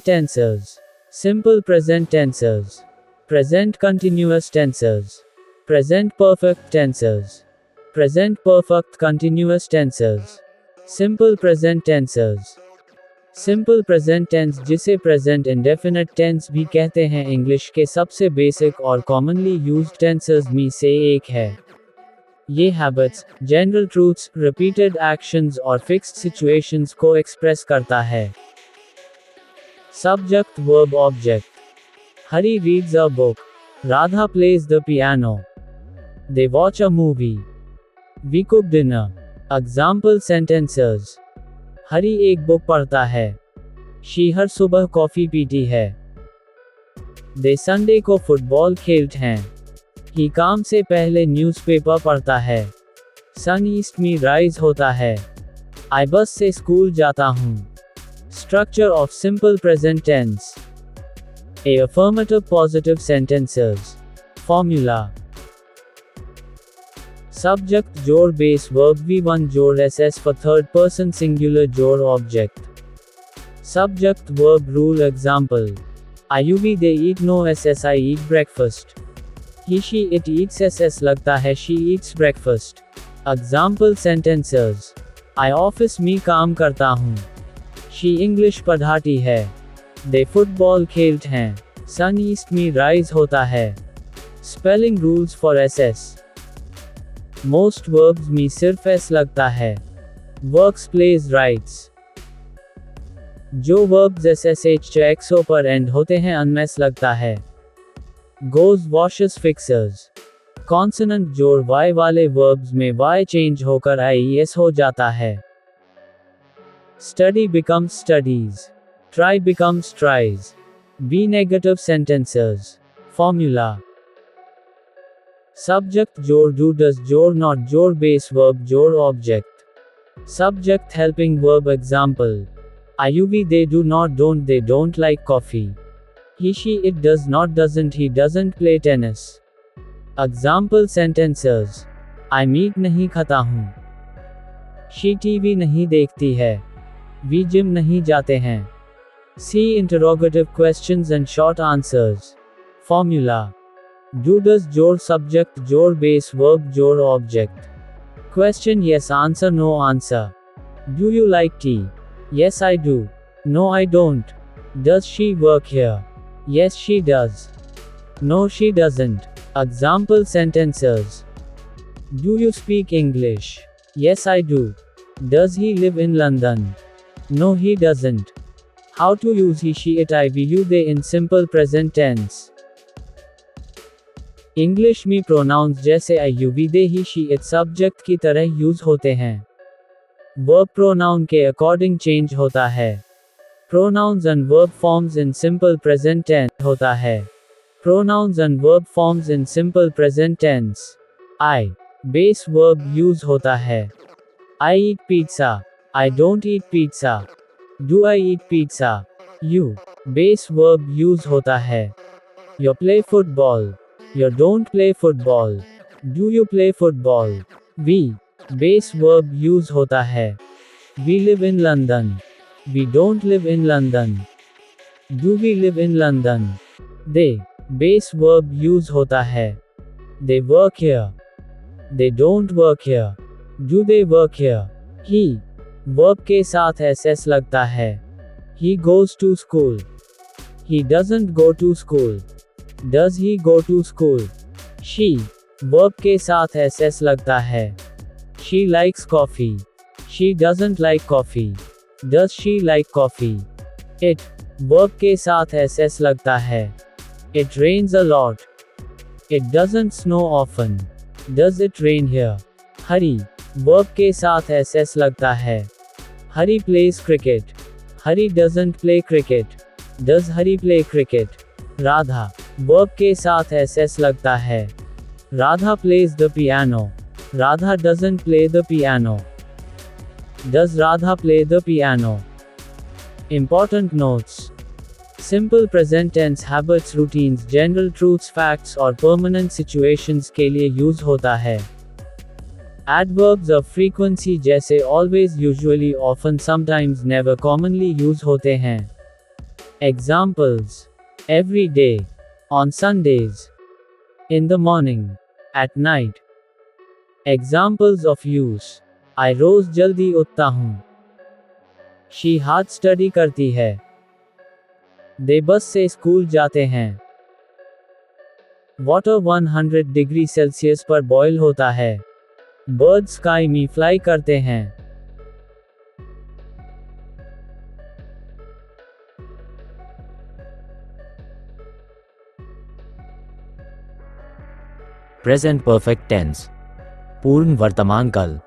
Tensors. Simple present tensors. Present continuous tensors. Present perfect tensors. Present perfect continuous tensors. Simple present tensors. Simple present tense, जिसे present indefinite tense भी कहते हैं, English के सबसे basic और commonly used tenses में से एक है। ये habits, general truths, repeated actions और फिक्स्ड सिचुएशंस को एक्सप्रेस करता है। Subject verb object. Hari reads a book. Radha plays the piano. They watch a movie. We cook dinner. Example sentences. Hari एक बुक पढ़ता है। शी हर सुबह कॉफी पीती है। दे संडे को फुटबॉल खेलते हैं। ही काम से पहले न्यूज़पेपर पढ़ता है। सन ईस्ट में राइज होता है। आई बस से स्कूल जाता हूँ। Structure of simple present tense. A affirmative positive sentences. Formula. Subject जोड़ बेस वर्ब V1 जोड़ SS for third person singular जोड़ object. Subject verb rule example. IUV they eat no SS I eat breakfast। He she it eats SS लगता है she eats breakfast। Example sentences. I office में काम करता हूँ। She English पढ़ाती है। They football खेलते हैं। सन ईस्ट में राइज होता है। Spelling rules for SS। Most verbs में सिर्फ एस लगता है। Works plays writes. जो वर्ब्स SSH पर एंड होते हैं अनमेस लगता है। Goes washes fixes. कॉन्सोनेंट जोड़ वाई वाले वर्ब्स में वाई चेंज होकर IES हो जाता है। Study becomes studies. Try becomes tries. B negative sentences. Formula. Subject जोड़ डू डज जोड़ नॉट जोड़ बेस वर्ब जोड़ object. Subject helping verb example. IUV they do not don't they don't like coffee। He she it does not doesn't he doesn't play tennis। Example sentences. I meat नहीं खाता हूँ। She TV नहीं देखती है। We gym नहीं जाते हैं। See interrogative questions and short answers। Formula. Do does जोड़ सब्जेक्ट जोड़ बेस वर्ब जोड़ object. Question yes answer no answer। Do you like tea? Yes I do। No I don't। Does she work here? Yes she does। No she doesn't। Example sentences। Do you speak English? Yes I do। Does he live in London? No he doesn't। How to use he she it I we you they in simple present tense। English में pronouns जैसे IUV they he she it subject की तरह use होते हैं। Verb pronoun के according change होता है। Pronouns and verb forms in simple present tense होता है। Pronouns and verb forms in simple present tense. I base verb use होता है। I eat pizza. I don't eat pizza. Do I eat pizza. You base verb use होता है। You play football. You don't play football। Do you play football? We base verb use होता है। We live in London। We don't live in London। Do we live in London? They base verb use होता है। They work here। They don't work here। Do they work here? He verb के साथ SS लगता है। He goes to school। He doesn't go to school। Does he go to school? She verb के साथ SS लगता है। She likes coffee। She doesn't like coffee। Does she like coffee? It verb के साथ SS लगता है। It rains a lot। It doesn't snow often। Does it rain here? Hari verb के साथ SS लगता है। हरी plays cricket। Hari doesn't play cricket। Does Hari play cricket? Radha verb के साथ SS लगता है। Radha plays the piano। Radha doesn't play the piano। Does Radha play the piano? Important notes। Simple present tense habits routines general truths facts और permanent situations के लिए use होता है। Adverbs of frequency जैसे always usually often sometimes never commonly use होते हैं। Examples: every day, on Sundays, in the morning, at night. Examples of use: I रोज जल्दी उठता हूँ। She हार्ड स्टडी करती है। They बस से स्कूल जाते हैं। Water 100 डिग्री सेल्सियस पर बॉयल होता है। Birds स्काई में फ्लाई करते हैं। प्रेजेंट परफेक्ट टेंस, पूर्ण वर्तमान काल।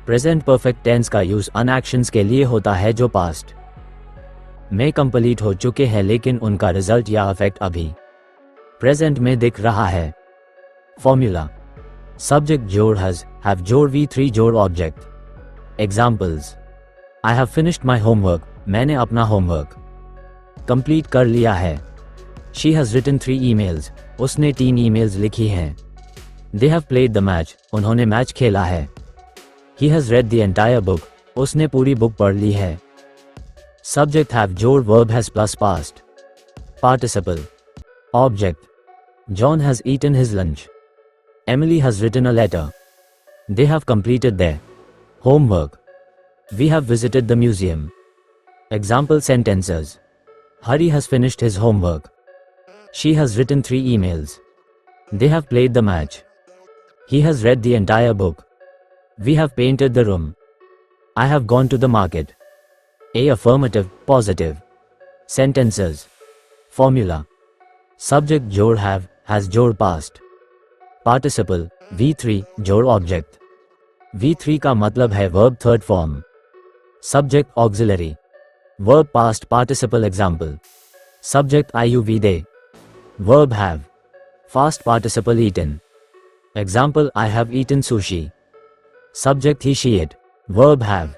प्रेजेंट परफेक्ट टेंस का यूज अन एक्शंस के लिए होता है जो पास्ट में कंप्लीट हो चुके हैं लेकिन उनका रिजल्ट या इफेक्ट अभी प्रेजेंट में दिख रहा है। फॉर्मूला: सब्जेक्ट जोड़ हैव जोड़ V3 जोड़ object. Examples: I have finished my homework, मैंने अपना होमवर्क कंप्लीट कर लिया है। शी हैज रिटन 3 ईमेल्स, उसने 3 ईमेल्स लिखी हैं। They have played the match, उन्होंने मैच खेला है। He has read the entire book, उसने पूरी बुक पढ़ ली है। सब्जेक्ट हैव जोड़ verb has plus past participle. Object: John has eaten his lunch. Emily has written a letter. They have completed their homework. We have visited the museum. Example sentences: Harry has finished his homework. She has written 3 emails. They have played the match. He has read the entire book. We have painted the room. I have gone to the market. A affirmative, positive. Sentences. Formula: subject जोड़ have has जोड़ past. Participle V3 जोड़ object. V3 का मतलब है verb third form. Subject auxiliary. Verb past participle example. Subject IUV they. Verb have. Past participle eaten. Example: I have eaten sushi. Subject he she it. Verb have.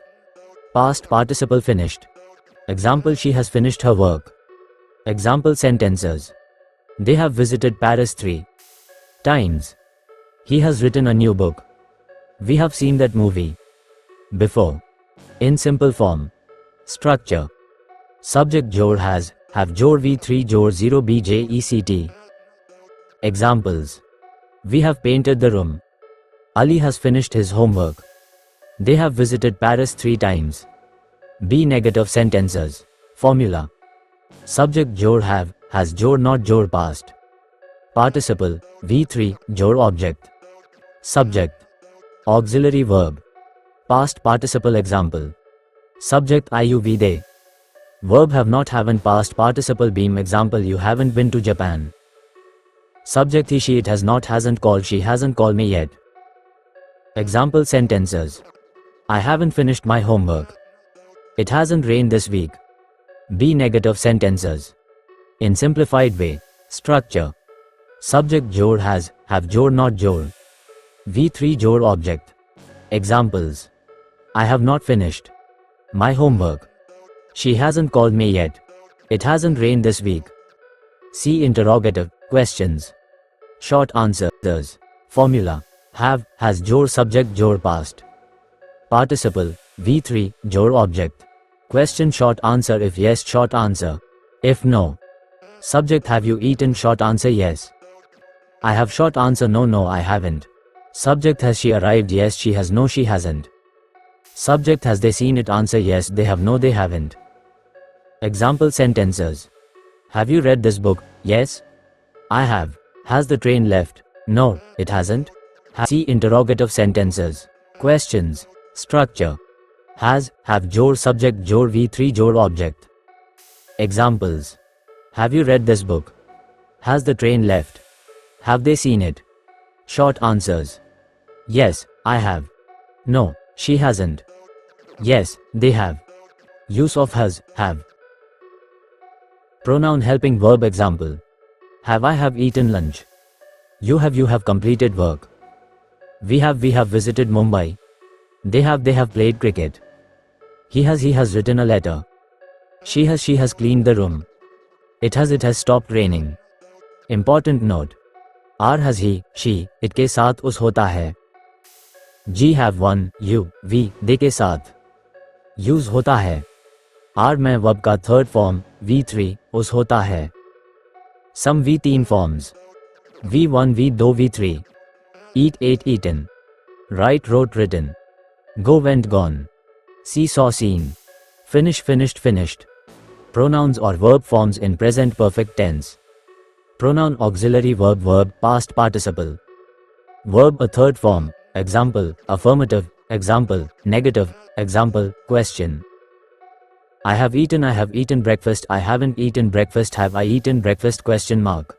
Past participle finished. Example: she has finished her work. Example sentences: they have visited Paris 3 times. He has written a new book. We have seen that movie before. In simple form. Structure: subject जोड़ has have जोड़ V3 जोड़ 0 BJECT. Examples: we have painted the room. Ali has finished his homework. They have visited Paris 3 times. B negative sentences. Formula: subject जोड़ have has जोड़ not जोड़ past. Participle V3 जोड़ object. Subject auxiliary verb. Past participle example. Subject IUV they. Verb have not haven't past participle beam example: you haven't been to Japan. Subject he she it has not hasn't called she hasn't called me yet. Example sentences: I haven't finished my homework. It hasn't rained this week. B negative sentences. In simplified way. Structure: subject जोड़ has have जोड़ not जोड़. V3 जोड़ object. Examples: I have not finished my homework. She hasn't called me yet. It hasn't rained this week. See interrogative questions. Short answers. Formula: have has जोड़ subject जोड़ past. Participle V3 जोड़ object. Question short answer: if yes short answer. If no. Subject: have you eaten short answer yes. I have short answer no I haven't. Subject: has she arrived yes she has no she hasn't. Subject: has they seen it answer yes they have no they haven't. Example sentences: have you read this book? Yes, I have. Has the train left? No, it hasn't. See interrogative sentences. Questions. Structure: has have जोड़ subject जोड़ V3 जोड़ object. Examples: have you read this book? Has the train left? Have they seen it? Short answers: yes, I have. No, she hasn't. Yes, they have. Use of has, have. Pronoun helping verb example: have I have eaten lunch. You have completed work. We have visited Mumbai. They have played cricket. He has written a letter. She has cleaned the room. It has stopped raining. Important note: R has he, she, it के साथ उस होता है. G have one, you, we, they के साथ use होता है. R में वर्ब का थर्ड फॉर्म V3 उस होता है। Some V3 forms. V1 V2 V3. Eat ate eaten. Write wrote written. Go went gone. See saw seen. Finish finished finished. Pronouns or verb forms in present perfect tense. Pronoun auxiliary verb verb past participle. Verb a third form. Example affirmative. Example negative. Example question. I have eaten breakfast. I haven't eaten breakfast. Have I eaten breakfast? Question mark.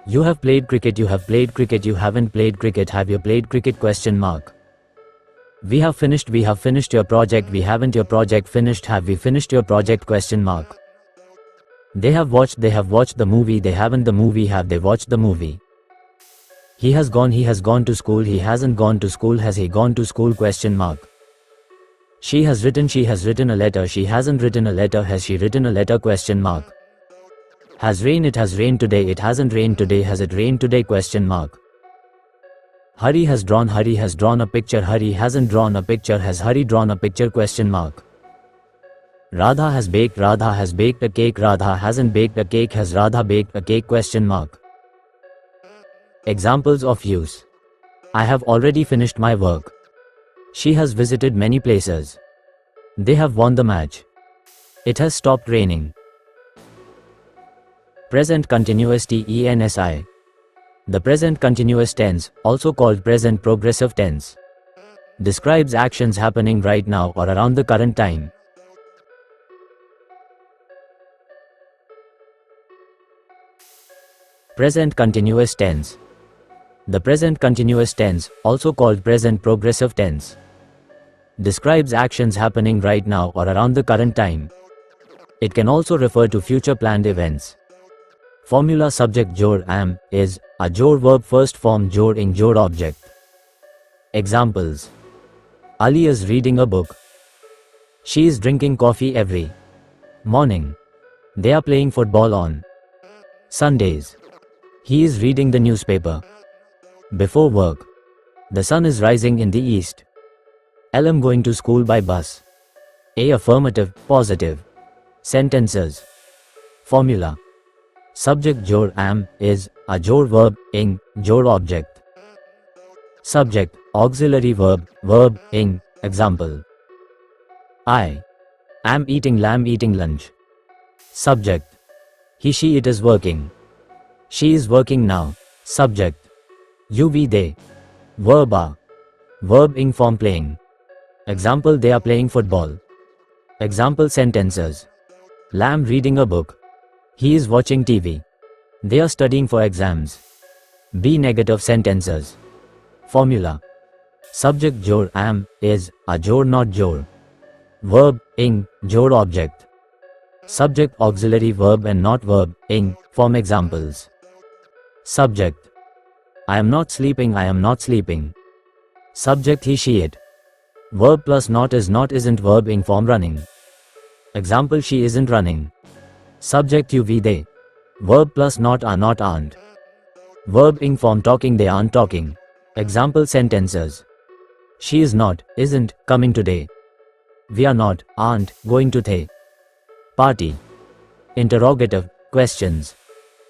You have played cricket. You have played cricket. You haven't played cricket. Have you played cricket? Question mark. We have finished your project. We haven't your project finished. Have we finished your project? Question mark. They have watched the movie. They haven't the movie. Have they watched the movie? He has gone to school. He hasn't gone to school. Has he gone to school? Question mark. She has written a letter. She hasn't written a letter. Has she written a letter? Question mark. Has rained. It has rained today. It hasn't rained today. Has it rained today? Question mark. Hari has drawn a picture. Hari hasn't drawn a picture. Has Hari drawn a picture? Question mark. Radha has baked a cake. Radha hasn't baked a cake. Has Radha baked a cake? Question mark. Examples of use. I have already finished my work. She has visited many places. They have won the match. It has stopped raining. Present continuous tense. The present continuous tense, also called present progressive tense, describes actions happening right now or around the current time. Present continuous tense. The present continuous tense, also called present progressive tense, describes actions happening right now or around the current time. It can also refer to future planned events. Formula subject jor am is a jor verb first form jor ing jor object. Examples. Ali is reading a book. She is drinking coffee every morning. They are playing football on Sundays. He is reading the newspaper before work. The sun is rising in the east. I'm going to school by bus. A affirmative, positive. Sentences. Formula. Subject jor am is a jor verb ing jor object. Subject auxiliary verb verb ing. Example. I am eating lamb eating lunch. Subject. He she it is working. She is working now. Subject. You we they. Verb are. Verb ing form playing. Example they are playing football. Example sentences. Lamb reading a book. He is watching TV. They are studying for exams. Be negative sentences. Formula. Subject jor am is a jor not jor. Verb ing jor object. Subject auxiliary verb and not verb ing form examples. Subject. I am not sleeping. I am not sleeping. Subject he she it. Verb plus not is not isn't verb ing form running. Example she isn't running. Subject you we they. Verb plus not are not aren't. Verb ing form talking they aren't talking. Example sentences. She is not, isn't, coming today. We are not, aren't, going to the party. Interrogative, questions.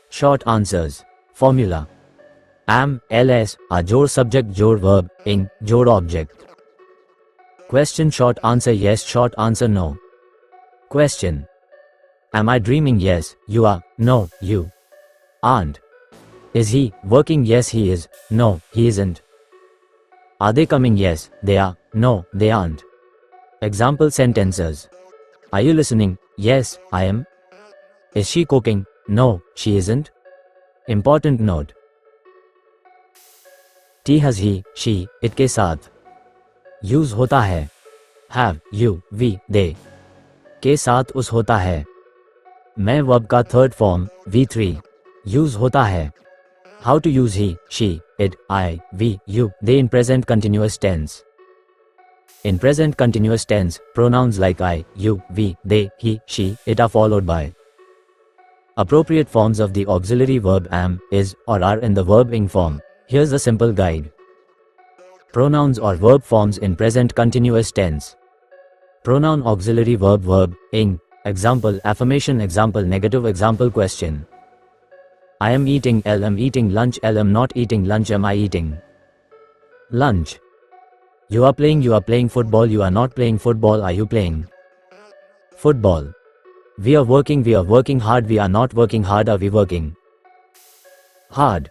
Short answers. Formula. Am, ls, a jor subject jor verb, ing, jor object. Question short answer yes short answer no. Question. Am I dreaming? Yes, you are. No, you aren't. Is he working? Yes, he is. No, he isn't. Are they coming? Yes, they are. No, they aren't. Example sentences. Are you listening? Yes, I am. Is she cooking? No, she isn't. Important note. T has he, she, it के साथ use होता है. Have, you, we, they के साथ उस होता है. मैं वर्ब का थर्ड फॉर्म V3 यूज होता है. How to use he, she, it, I, we, you, they in present continuous tense. In present continuous tense, pronouns like I, you, we, they, he, she, it are followed by appropriate forms of the auxiliary verb am, is, or are in the verb ing form. Here's a simple guide. Pronouns or verb forms in present continuous tense. Pronoun auxiliary verb verb ing Example, affirmation, example, negative, example, question. I am eating, L am eating lunch, L am not eating lunch, am I eating lunch? You are playing football, you are not playing football, are you playing football? We are working hard, we are not working hard, are we working hard?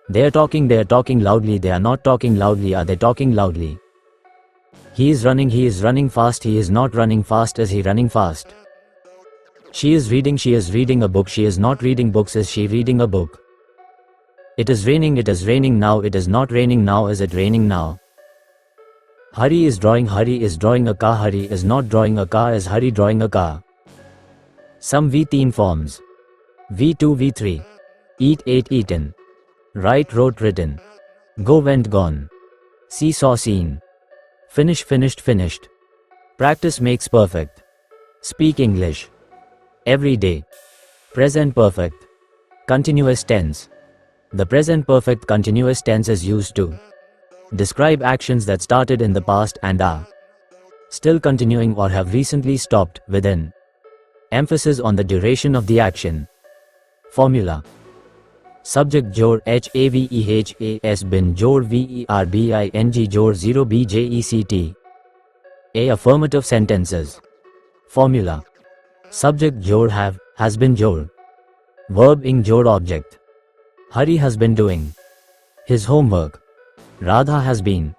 They are talking loudly, they are not talking loudly, are they talking loudly? He is running fast, he is not running fast, is he running fast? She is reading a book, she is not reading books, is she reading a book? It is raining now, it is not raining now, is it raining now? Hari is drawing a car, Hari is not drawing a car, is Hari drawing a car? Some V3 forms. V2, V3. Eat, ate, eaten. Write, wrote, written. Go, went, gone. See, saw, seen. Finish, finished, finished. Practice makes perfect. Speak English. Every day. Present perfect. Continuous tense. The present perfect continuous tense is used to describe actions that started in the past and are still continuing or have recently stopped, within emphasis on the duration of the action. Formula. Subject jor HAVEHAS bin jor VERBING jor 0 BJECT. A. Affirmative sentences. Formula. Subject jor have, has been jor. Verb ing jor object. Hari has been doing his homework. Radha has been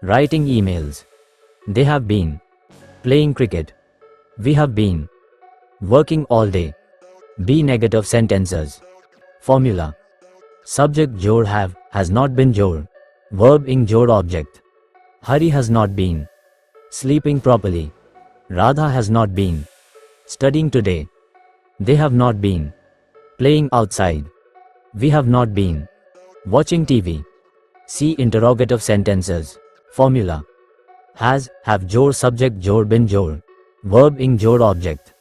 writing emails. They have been playing cricket. We have been working all day. B. Negative sentences. Formula. Subject jor have, has not been jor. Verb ing jor object. Hari has not been sleeping properly. Radha has not been studying today. They have not been playing outside. We have not been watching TV. See interrogative sentences. Formula. Has, have jor subject jor been jor. Verb ing jor object.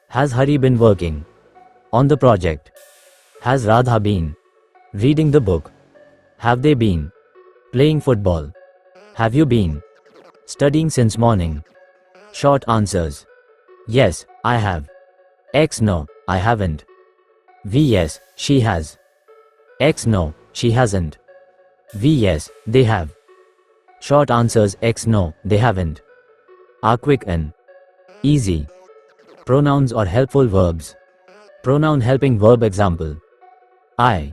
Has Hari been working on the project? Has Radha been reading the book? Have they been playing football? Have you been studying since morning? Short answers. Yes, I have. X. No, I haven't. V. Yes, she has. X. No, she hasn't. V. Yes, they have. Short answers. X. No, they haven't. Are quick and easy. Pronouns or helpful verbs. Pronoun helping verb example. I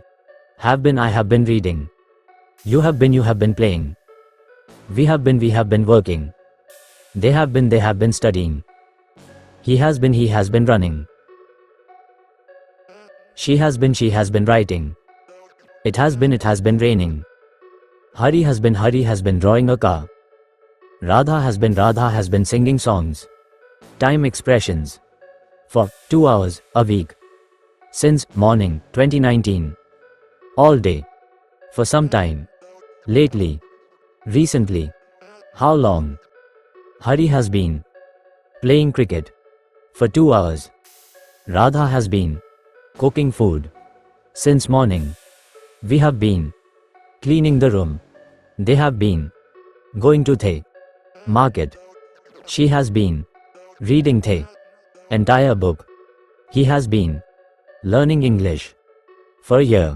have been reading. You have been playing. We have been working. They have been studying. He has been running. She has been writing. It has been raining. Hari has been drawing a car. Radha has been singing songs. Time expressions. For 2 hours, a week. Since morning, 2019. All day. For some time. Lately. Recently. How long? Hari has been playing cricket. For 2 hours. Radha has been cooking food. Since morning. We have been cleaning the room. They have been going to the market. She has been reading the entire book. He has been learning English for a year.